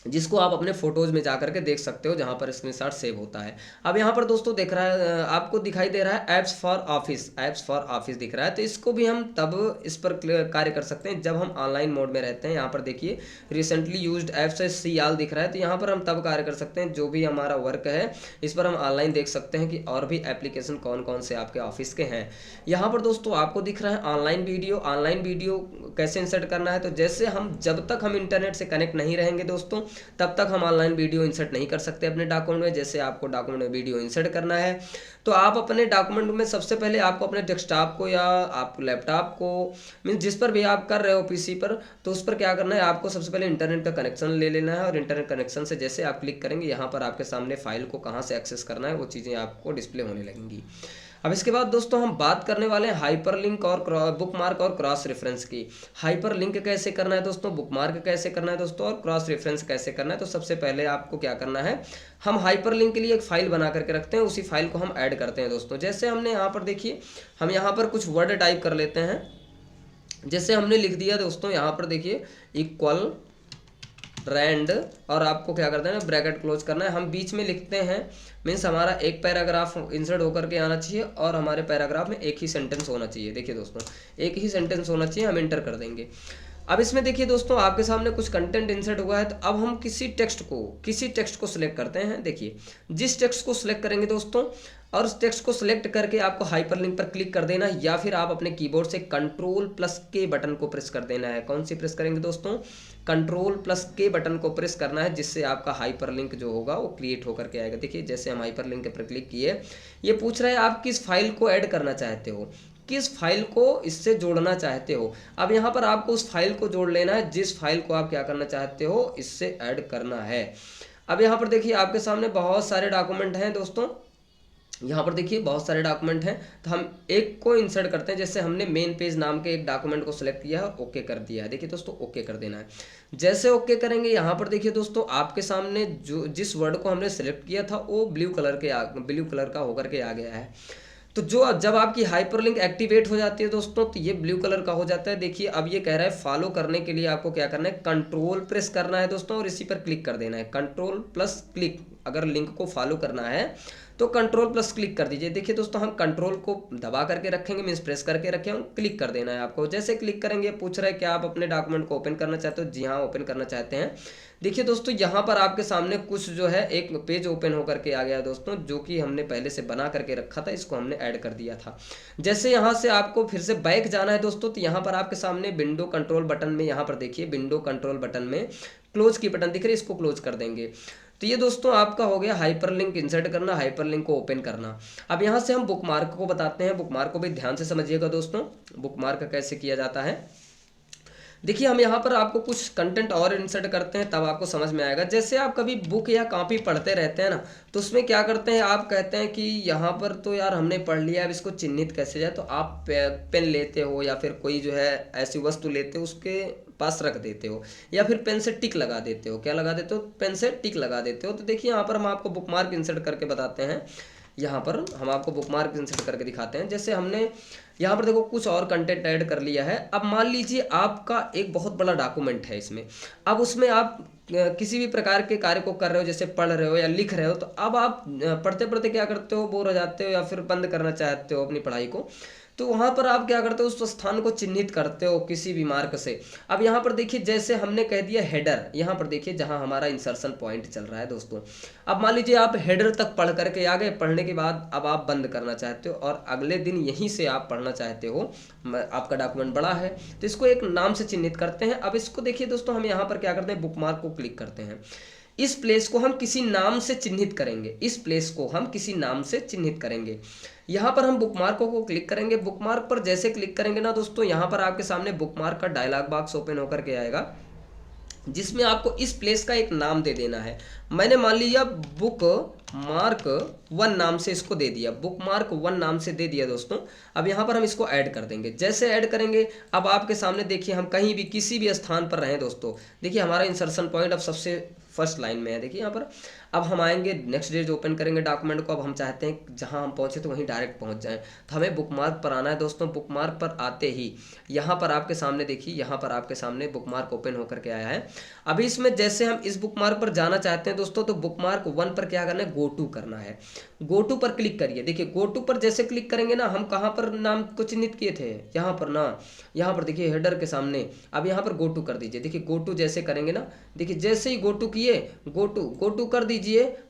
जिसको आप अपने फोटोज में जा करके देख सकते हो जहां पर स्क्रीनशॉट सेव होता है। अब यहाँ पर दोस्तों दिख रहा है, आपको दिखाई दे रहा है ऐप्स फॉर ऑफिस दिख रहा है। तो इसको भी हम तब इस पर कार्य कर सकते हैं जब हम ऑनलाइन मोड में रहते हैं। यहाँ पर देखिए रिसेंटली यूज्ड ऐप्स है, सी ऑल दिख रहा है। तो यहाँ पर हम तब कार्य कर सकते हैं जो भी हमारा वर्क है इस पर हम ऑनलाइन देख सकते हैं कि और भी एप्लीकेशन कौन कौन से आपके ऑफिस के हैं। यहाँ पर दोस्तों आपको दिख रहा है ऑनलाइन वीडियो कैसे इंसर्ट करना है। तो जैसे हम जब तक हम इंटरनेट से कनेक्ट नहीं रहेंगे दोस्तों तब तक हम ऑनलाइन वीडियो इंसर्ट नहीं कर सकते अपने डॉक्यूमेंट में। जैसे आपको डॉक्यूमेंट में वीडियो इंसर्ट करना है तो आप अपने डॉक्यूमेंट में सबसे पहले आपको अपने डेस्कटॉप को या आप लैपटॉप को मीन्स जिस पर भी आप कर रहे हो पीसी पर, तो उस पर क्या करना है, आपको सबसे पहले इंटरनेट का कनेक्शन ले लेना है। और इंटरनेट कनेक्शन से जैसे आप क्लिक करेंगे यहाँ पर आपके सामने फाइल को कहाँ से एक्सेस करना है वो चीज़ें आपको डिस्प्ले होने लगेंगी। अब इसके बाद दोस्तों हम बात करने वाले हैं हाइपरलिंक और बुकमार्क और क्रॉस रेफरेंस की। हाइपरलिंक कैसे करना है दोस्तों, बुकमार्क कैसे करना है दोस्तों, और क्रॉस रेफरेंस कैसे करना है। तो सबसे पहले आपको क्या करना है, हम हाइपरलिंक के लिए एक फाइल बना करके रखते हैं, उसी फाइल को हम ऐड करते हैं दोस्तों। जैसे हमने यहाँ पर देखिए, हम यहाँ पर कुछ वर्ड टाइप कर लेते हैं। जैसे हमने लिख दिया दोस्तों, यहाँ पर देखिए इक्वल रैंड, और आपको क्या करना है, ब्रैकेट क्लोज करना है। हम बीच में लिखते हैं, मीन्स हमारा एक पैराग्राफ इंसर्ट होकर के आना चाहिए और हमारे पैराग्राफ में एक ही सेंटेंस होना चाहिए। देखिए दोस्तों, एक ही सेंटेंस होना चाहिए, हम इंटर कर देंगे। अब इसमें देखिए दोस्तों, आपके सामने कुछ कंटेंट इंसर्ट हुआ है, तो अब हम किसी टेक्स्ट को सिलेक्ट करते हैं। देखिए, जिस टेक्स्ट को सिलेक्ट करेंगे दोस्तों, और उस टेक्स्ट को सिलेक्ट करके आपको हाइपरलिंक पर क्लिक कर देना है, या फिर आप अपने कीबोर्ड से Ctrl+K बटन को प्रेस कर देना है। कौन सी प्रेस करेंगे दोस्तों, Ctrl+K बटन को प्रेस करना है, जिससे आपका हाइपरलिंक जो होगा वो क्रिएट होकर के आएगा। देखिए, जैसे हम हाइपरलिंक पर क्लिक किए, ये पूछ रहा है आप किस फाइल को ऐड करना चाहते हो, किस फाइल को इससे जोड़ना चाहते हो। अब यहाँ पर आपको उस फाइल को जोड़ लेना है जिस फाइल को आप क्या करना चाहते हो, इससे ऐड करना है। अब यहाँ पर देखिए, आपके सामने बहुत सारे डॉक्यूमेंट हैं दोस्तों, यहाँ पर देखिए बहुत सारे डॉक्यूमेंट हैं, तो हम एक को इंसर्ट करते हैं। जैसे हमने मेन पेज नाम के एक डॉक्यूमेंट को सिलेक्ट किया है और ओके कर दिया है। देखिए दोस्तों, ओके कर देना है। जैसे ओके करेंगे, यहाँ पर देखिए दोस्तों, आपके सामने जो जिस वर्ड को हमने सेलेक्ट किया था वो ब्लू कलर का होकर के आ गया है। तो जब आपकी हाइपरलिंक एक्टिवेट हो जाती है दोस्तों, तो ये ब्लू कलर का हो जाता है। देखिए, अब ये कह रहा है फॉलो करने के लिए आपको क्या करना है, कंट्रोल प्रेस करना है दोस्तों, और इसी पर क्लिक कर देना है, Ctrl+क्लिक। अगर लिंक को फॉलो करना है तो Ctrl+क्लिक कर दीजिए। देखिए दोस्तों, हम कंट्रोल को दबा करके रखेंगे, मीन्स प्रेस करके रखें, हम क्लिक कर देना है आपको। जैसे क्लिक करेंगे, पूछ रहा है क्या आप अपने डॉक्यूमेंट को ओपन करना चाहते हो। जी हाँ, ओपन करना चाहते हैं। देखिए दोस्तों, यहाँ पर आपके सामने कुछ जो है एक पेज ओपन होकर के आ गया दोस्तों, जो कि हमने पहले से बना करके रखा था, इसको हमने ऐड कर दिया था। जैसे यहाँ से आपको फिर से बैक जाना है दोस्तों, तो यहाँ पर आपके सामने विंडो कंट्रोल बटन में, यहाँ पर देखिए विंडो कंट्रोल बटन में क्लोज की बटन दिख रही है, इसको क्लोज कर देंगे। तो ये दोस्तों आपका हो गया हाइपरलिंक इंसर्ट करना, हाइपरलिंक को ओपन करना। अब यहाँ से हम बुकमार्क को बताते हैं। बुकमार्क को भी ध्यान से समझिएगा दोस्तों, बुकमार्क कैसे किया जाता है। देखिए, हम यहाँ पर आपको कुछ कंटेंट और इंसर्ट करते हैं, तब आपको समझ में आएगा। जैसे आप कभी बुक या कॉपी पढ़ते रहते हैं ना, तो उसमें क्या करते हैं, आप कहते हैं कि यहाँ पर तो यार हमने पढ़ लिया, अब इसको चिन्हित कैसे जाए। तो आप पेन लेते हो या फिर कोई जो है ऐसी वस्तु लेते हो, उसके पास रख देते हो, या फिर पेन से टिक लगा देते हो। क्या लगा देते हो, पेन से टिक लगा देते हो। तो देखिए, यहाँ पर हम आपको बुकमार्क इंसर्ट करके बताते हैं। यहाँ पर हम आपको बुकमार्क इंसर्ट करके दिखाते हैं। जैसे हमने यहाँ पर देखो कुछ और कंटेंट ऐड कर लिया है। अब मान लीजिए आपका एक बहुत बड़ा डॉक्यूमेंट है इसमें, अब उसमें आप किसी भी प्रकार के कार्य को कर रहे हो, जैसे पढ़ रहे हो या लिख रहे हो, तो अब आप पढ़ते पढ़ते क्या करते हो, बोर हो जाते हो या फिर बंद करना चाहते हो अपनी पढ़ाई को। तो वहाँ पर आप क्या करते हो, उस स्थान को चिन्हित करते हो किसी भी मार्क से। अब यहाँ पर देखिए, जैसे हमने कह दिया हेडर, यहाँ पर देखिए जहाँ हमारा इंसर्शन पॉइंट चल रहा है दोस्तों। अब मान लीजिए आप हेडर तक पढ़ करके आ गए, पढ़ने के बाद अब आप बंद करना चाहते हो और अगले दिन यहीं से आप पढ़ना चाहते हो। आपका डॉक्यूमेंट बड़ा है तो इसको एक नाम से चिन्हित करते हैं। अब इसको देखिए दोस्तों, हम यहाँ पर क्या करते हैं, बुकमार्क को क्लिक करते हैं। इस प्लेस को हम किसी नाम से चिन्हित करेंगे, इस प्लेस को हम किसी नाम से चिन्हित करेंगे। यहाँ पर हम बुकमार्क को क्लिक करेंगे। बुकमार्क पर जैसे क्लिक करेंगे ना दोस्तों, यहाँ पर आपके सामने बुकमार्क का डायलॉग बॉक्स ओपन होकर के आएगा, जिसमें आपको इस प्लेस का एक नाम दे देना है। मैंने मान लिया बुकमार्क 1 नाम से इसको दे दिया, बुकमार्क 1 नाम से दे दिया दोस्तों। अब यहाँ पर हम इसको ऐड कर देंगे। जैसे ऐड करेंगे, अब आपके सामने देखिए, हम कहीं भी किसी भी स्थान पर रहें दोस्तों, देखिए हमारा इंसर्शन पॉइंट अब सबसे फर्स्ट लाइन में है। देखिए यहाँ पर अब हम आएंगे, नेक्स्ट डेज ओपन करेंगे डॉक्यूमेंट को। अब हम चाहते हैं जहाँ हम पहुँचे तो वहीं डायरेक्ट पहुँच जाएं, तो हमें बुकमार्क पर आना है दोस्तों। बुकमार्क पर आते ही यहाँ पर आपके सामने देखिए, यहाँ पर आपके सामने बुकमार्क ओपन होकर के आया है। अभी इसमें जैसे हम इस बुकमार्क पर जाना चाहते हैं दोस्तों, तो बुकमार्क 1 पर क्या करना है, गो टू करना है। गो टू पर क्लिक करिए। देखिए, गो टू पर जैसे क्लिक करेंगे ना, हम कहाँ पर नाम को चिन्हित किए थे, यहाँ पर ना, यहाँ पर देखिए हेडर के सामने। अब यहाँ पर गो टू कर दीजिए। देखिए, गो टू जैसे करेंगे ना, देखिए जैसे ही गो टू किए, गो टू कर दीजिए।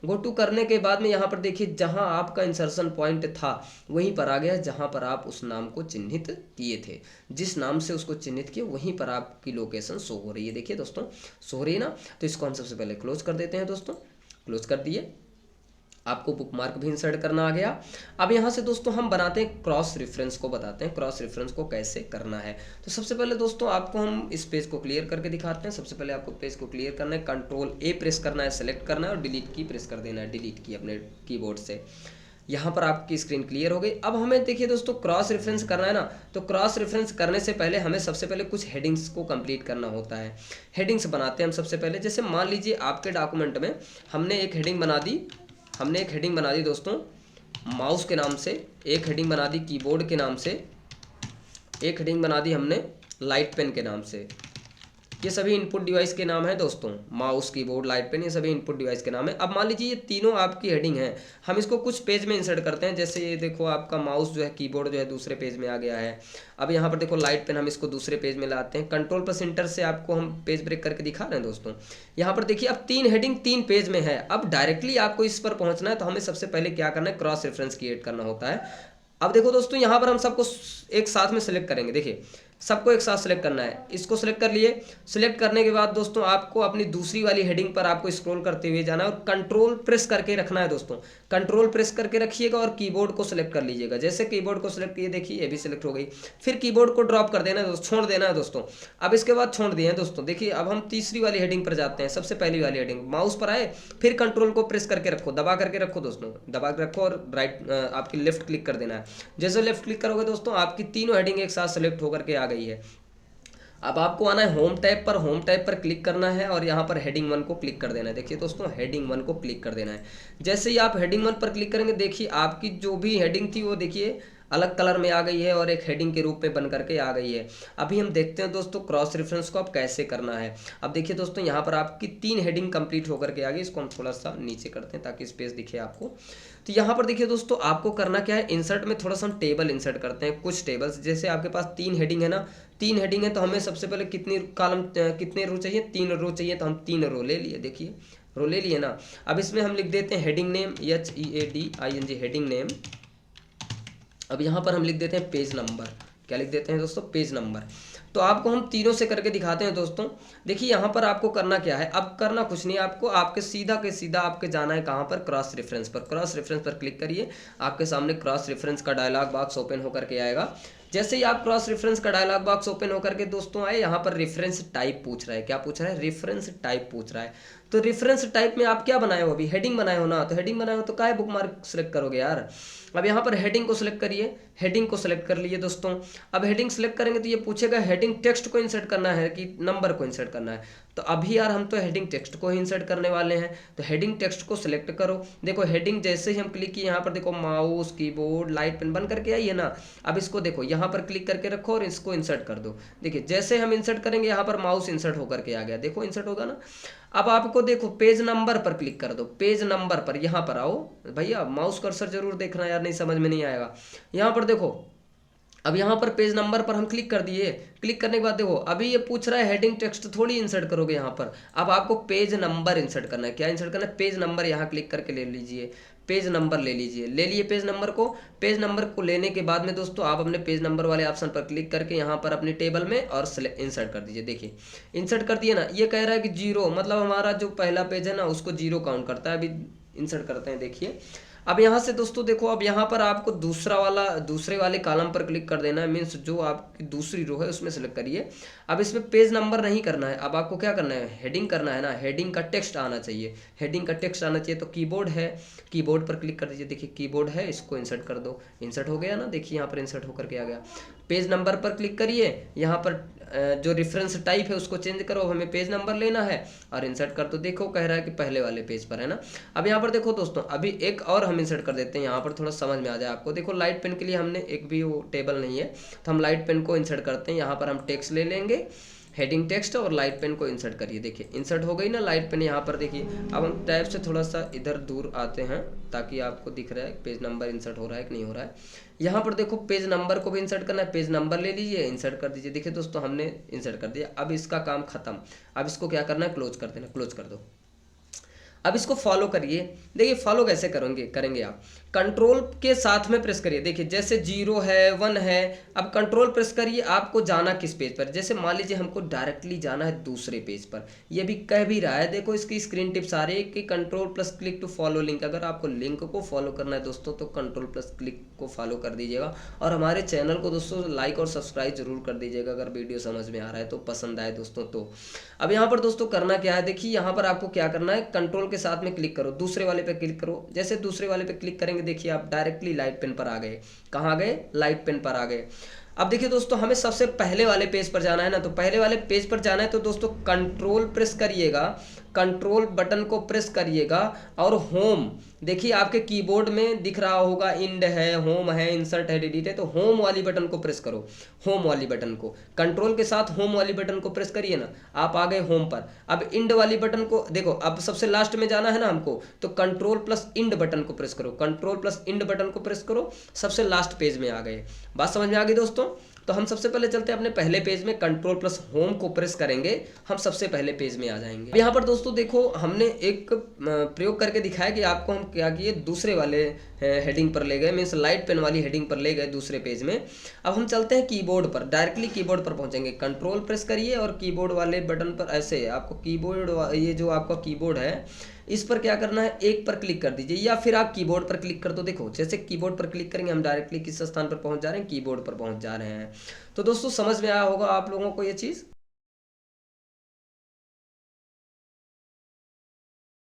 गो टू करने के बाद में यहाँ पर देखिए, जहाँ आपका इंसर्शन पॉइंट था वहीं पर आ गया, जहाँ पर आप उस नाम को चिन्हित किए थे। जिस नाम से उसको चिन्हित किए वहीं पर आपकी लोकेशन शो हो रही है। देखिए दोस्तों, शो हो रही है ना। तो इसको हम सबसे पहले क्लोज कर देते हैं दोस्तों। क्लोज कर दिए, आपको बुकमार्क भी इंसर्ट करना आ गया। अब यहाँ से दोस्तों हम बनाते हैं क्रॉस रेफरेंस को, बताते हैं क्रॉस रेफरेंस को कैसे करना है। तो सबसे पहले दोस्तों आपको हम इस पेज को क्लियर करके दिखाते हैं। सबसे पहले आपको पेज को क्लियर करना है, Ctrl+A प्रेस करना है, सेलेक्ट करना है और डिलीट की प्रेस कर देना है, डिलीट की अपने कीबोर्ड से। यहाँ पर आपकी स्क्रीन क्लियर हो गई। अब हमें देखिए दोस्तों क्रॉस रेफरेंस करना है ना, तो क्रॉस रेफरेंस करने से पहले हमें सबसे पहले कुछ हेडिंग्स को कंप्लीट करना होता है। हेडिंग्स बनाते हैं हम सबसे पहले। जैसे मान लीजिए आपके डॉक्यूमेंट में हमने एक हेडिंग बना दी दोस्तों माउस के नाम से, एक हेडिंग बना दी कीबोर्ड के नाम से, एक हेडिंग बना दी हमने लाइट पेन के नाम से। ये सभी इनपुट डिवाइस के नाम है दोस्तों, माउस, कीबोर्ड, लाइट पेन, ये सभी इनपुट डिवाइस के नाम है। अब मान लीजिए ये तीनों आपकी हेडिंग है, हम इसको कुछ पेज में इंसर्ट करते हैं। जैसे ये देखो आपका माउस जो है, कीबोर्ड जो है दूसरे पेज में आ गया है। अब यहाँ पर देखो लाइट पेन, हम इसको दूसरे पेज में लाते हैं। कंट्रोल प्लस इंटर से आपको हम पेज ब्रेक करके दिखा रहे हैं दोस्तों। यहाँ पर देखिए अब 3 हेडिंग 3 पेज में है। अब डायरेक्टली आपको इस पर पहुँचना है तो हमें सबसे पहले क्या करना है, क्रॉस रेफरेंस क्रिएट करना होता है। अब देखो दोस्तों यहाँ पर हम सबको एक साथ में सेलेक्ट करेंगे। देखिए सबको एक साथ सेलेक्ट करना है। इसको सेलेक्ट कर लिए। सेलेक्ट करने के बाद दोस्तों आपको अपनी दूसरी वाली हेडिंग पर आपको स्क्रॉल करते हुए जाना है और कंट्रोल प्रेस करके रखना है दोस्तों। कंट्रोल प्रेस करके रखिएगा और कीबोर्ड को सिलेक्ट कर लीजिएगा। जैसे कीबोर्ड को सिलेक्ट किए, देखिए ये भी सिलेक्ट हो गई। फिर कीबोर्ड को ड्रॉप कर देना है दोस्तों, छोड़ देना है दोस्तों। अब इसके बाद छोड़ दिए हैं दोस्तों। देखिए अब हम तीसरी वाली हेडिंग पर जाते हैं। सबसे पहली वाली हेडिंग, माउस पर आए, फिर कंट्रोल को प्रेस करके रखो, दबा करके रखो दोस्तों, दबा के रखो और राइट आपकी लेफ्ट क्लिक कर देना है। जैसे लेफ्ट क्लिक करोगे दोस्तों आपकी तीनों हेडिंग एक साथ सेलेक्ट होकर के आ गई है। अब आपको आना है होम टैब पर, होम टैब पर क्लिक करना है और यहाँ पर हेडिंग 1 को क्लिक कर देना है। देखिए दोस्तों हेडिंग 1 को क्लिक कर देना है। जैसे ही आप हेडिंग 1 पर क्लिक करेंगे, देखिए आपकी जो भी हेडिंग थी वो देखिए अलग कलर में आ गई है और एक हेडिंग के रूप में बन करके आ गई है। अभी हम देखते हैं दोस्तों क्रॉस रेफरेंस को अब कैसे करना है। अब देखिए दोस्तों यहाँ पर आपकी 3 हेडिंग कंप्लीट होकर के आ गई। इसको हम थोड़ा सा नीचे करते हैं ताकि स्पेस दिखे आपको। तो यहाँ पर देखिए दोस्तों आपको करना क्या है, इंसर्ट में थोड़ा सा हम टेबल इंसर्ट करते हैं, कुछ टेबल्स। जैसे आपके पास 3 हेडिंग है ना, 3 हेडिंग है तो हमें सबसे पहले कितनी कॉलम, कितने रो चाहिए, 3 रो चाहिए। तो हम 3 रो ले लिए। देखिए रो ले लिए ना। अब इसमें हम लिख देते हैं heading name, HEADING heading name. अब यहाँ पर हम लिख देते हैं पेज नंबर। क्या लिख देते हैं दोस्तों, पेज नंबर। तो आपको हम तीनों से करके दिखाते हैं दोस्तों। देखिए यहाँ पर आपको करना क्या है, अब करना कुछ नहीं, आपको आपके सीधा के सीधा आपके जाना है कहाँ पर, क्रॉस रेफरेंस पर। क्रॉस रेफरेंस पर क्लिक करिए, आपके सामने क्रॉस रेफरेंस का डायलॉग बॉक्स ओपन होकर के आएगा। जैसे ही आप क्रॉस रेफरेंस का डायलॉग बॉक्स ओपन होकर के दोस्तों आए, यहाँ पर रेफरेंस टाइप पूछ रहा है। क्या पूछ रहा है, रेफरेंस टाइप पूछ रहा है। तो रेफरेंस टाइप में आप क्या बनाए हो, अभी हेडिंग बनाए हो ना, तो हेडिंग बनाए हो तो क्या है, बुक मार्क सेलेक्ट करोगे यार। अब यहाँ पर हेडिंग को सिलेक्ट करिए, हेडिंग को सिलेक्ट कर लीजिए दोस्तों। अब हेडिंग सिलेक्ट करेंगे तो ये पूछेगा हेडिंग टेक्स्ट को इंसर्ट करना है कि नंबर को इंसर्ट करना है। तो अभी यार हम तो हेडिंग टेक्स्ट को ही इंसर्ट करने वाले हैं, तो हेडिंग टेक्स्ट को सिलेक्ट करो। देखो हेडिंग जैसे ही हम क्लिक किए, यहाँ पर देखो माउस, कीबोर्ड, लाइट पेन बन करके आई है ना। अब इसको देखो यहाँ पर क्लिक करके रखो और इसको इंसर्ट कर दो। देखिए जैसे हम इंसर्ट करेंगे यहाँ पर माउस इंसर्ट होकर के आ गया, देखो इंसर्ट होगा ना। अब आपको देखो पेज नंबर पर क्लिक कर दो, पेज नंबर पर यहाँ पर आओ भैया, माउस कर्सर जरूर देखना यार, नहीं समझ में नहीं आएगा। यहाँ पर देखो, अब यहाँ पर पेज नंबर पर हम क्लिक कर दिए। क्लिक करने के बाद देखो अभी ये पूछ रहा है हेडिंग टेक्स्ट थोड़ी इंसर्ट करोगे यहाँ पर, अब आपको पेज नंबर इंसर्ट करना है। क्या इंसर्ट करना है, पेज नंबर। यहाँ क्लिक करके ले लीजिए, पेज नंबर ले लीजिए, ले लिए पेज नंबर को। पेज नंबर को लेने के बाद में दोस्तों आप अपने पेज नंबर वाले ऑप्शन पर क्लिक करके यहाँ पर अपनी टेबल में और इंसर्ट कर दीजिए। देखिए इंसर्ट कर दिए ना, ये कह रहा है कि 0, मतलब हमारा जो पहला पेज है ना उसको 0 काउंट करता है। अभी इंसर्ट करते हैं, देखिए अब यहाँ से दोस्तों देखो, अब यहाँ पर आपको दूसरे वाले कॉलम पर क्लिक कर देना है, मीन्स जो आपकी दूसरी रो है उसमें सेलेक्ट करिए। अब इसमें पेज नंबर नहीं करना है, अब आपको क्या करना है, हेडिंग करना है ना। हेडिंग का टेक्स्ट आना चाहिए, हेडिंग का टेक्स्ट आना चाहिए। तो कीबोर्ड है, कीबोर्ड पर क्लिक कर दीजिए। देखिए कीबोर्ड है, इसको इंसर्ट कर दो। इंसर्ट हो गया ना, देखिए यहाँ पर इंसर्ट होकर के आ गया। पेज नंबर पर क्लिक करिए, यहाँ पर जो रेफरेंस टाइप है उसको चेंज करो, हमें पेज नंबर लेना है और इंसर्ट कर दो। देखो कह रहा है कि पहले वाले पेज पर है ना। अब यहाँ पर देखो दोस्तों, अभी एक और हम इंसर्ट कर देते हैं, यहाँ पर थोड़ा समझ में आ जाए आपको। देखो लाइट पेन के लिए हमने एक भी वो टेबल नहीं है, तो हम लाइट पेन को इंसर्ट करते हैं। यहाँ पर हम टेक्स्ट ले लेंगे, हेडिंग टेक्स्ट, और लाइट पेन को इंसर्ट करिए। देखिए इंसर्ट हो गई ना लाइट पेन यहाँ पर। देखिए अब हम टैब से थोड़ा सा इधर दूर आते हैं ताकि आपको दिख रहा है पेज नंबर इंसर्ट हो रहा है कि नहीं हो रहा है। यहाँ पर देखो पेज नंबर को भी इंसर्ट करना है, पेज नंबर ले लीजिए, इंसर्ट कर दीजिए। देखिए दोस्तों हमने इंसर्ट कर दिया। अब इसका काम खत्म। अब इसको क्या करना है, क्लोज कर देना, क्लोज कर दो। अब इसको फॉलो करिए। देखिए फॉलो कैसे करेंगे आप, कंट्रोल के साथ में प्रेस करिए। देखिए जैसे 0 है, 1 है, अब कंट्रोल प्रेस करिए। आपको जाना किस पेज पर, जैसे मान लीजिए हमको डायरेक्टली जाना है दूसरे पेज पर। ये भी कह भी रहा है, देखो इसकी स्क्रीन टिप्स आ रही है कि control plus click to follow link. अगर आपको लिंक को फॉलो करना है दोस्तों तो कंट्रोल प्लस क्लिक को फॉलो कर दीजिएगा। और हमारे चैनल को दोस्तों लाइक और सब्सक्राइब जरूर कर दीजिएगा अगर वीडियो समझ में आ रहा है तो, पसंद आए दोस्तों तो। अब यहाँ पर दोस्तों करना क्या है, देखिए यहाँ पर आपको क्या करना है, कंट्रोल के साथ में क्लिक करो, दूसरे वाले पे क्लिक करो। जैसे दूसरे वाले पे क्लिक करेंगे देखिए आप डायरेक्टली लाइट पेन पर आ गए। कहाँ आ गए? लाइट पेन पर आ गए। अब देखिए दोस्तों, हमें सबसे पहले वाले पेज पर जाना है ना, तो पहले वाले पेज पर जाना है तो दोस्तों कंट्रोल प्रेस करिएगा, कंट्रोल बटन को प्रेस करिएगा और होम, देखिए आपके कीबोर्ड में दिख रहा होगा इंड है, होम है, इंसर्ट है, डिलीट है, तो होम वाली बटन को प्रेस करो। होम वाली बटन को कंट्रोल के साथ होम वाली बटन को प्रेस करिए ना, आप आ गए होम पर। अब इंड वाली बटन को देखो, अब सबसे लास्ट में जाना है ना हमको, तो कंट्रोल प्लस इंड बटन को प्रेस करो, कंट्रोल प्लस इंड बटन को प्रेस करो, सबसे लास्ट पेज में आ गए। बात समझ में आ गई दोस्तों? तो हम सबसे पहले चलते हैं अपने पहले पेज में, कंट्रोल प्लस होम को प्रेस करेंगे, हम सबसे पहले पेज में आ जाएंगे। यहाँ पर दोस्तों देखो, हमने एक प्रयोग करके दिखाया कि आपको हम क्या किए, दूसरे वाले हेडिंग पर ले गए, मीन्स लाइट पेन वाली हेडिंग पर ले गए दूसरे पेज में। अब हम चलते हैं कीबोर्ड पर, डायरेक्टली कीबोर्ड पर पहुंचेंगे, कंट्रोल प्रेस करिए और कीबोर्ड वाले बटन पर ऐसे आपको कीबोर्ड, ये जो आपका कीबोर्ड है इस पर क्या करना है, एक पर क्लिक कर दीजिए, या फिर आप कीबोर्ड पर क्लिक कर दो। देखो जैसे कीबोर्ड पर क्लिक करेंगे हम डायरेक्टली किस स्थान पर पहुंच जा रहे हैं, कीबोर्ड पर पहुंच जा रहे हैं। तो दोस्तों समझ में आया होगा आप लोगों को ये चीज़।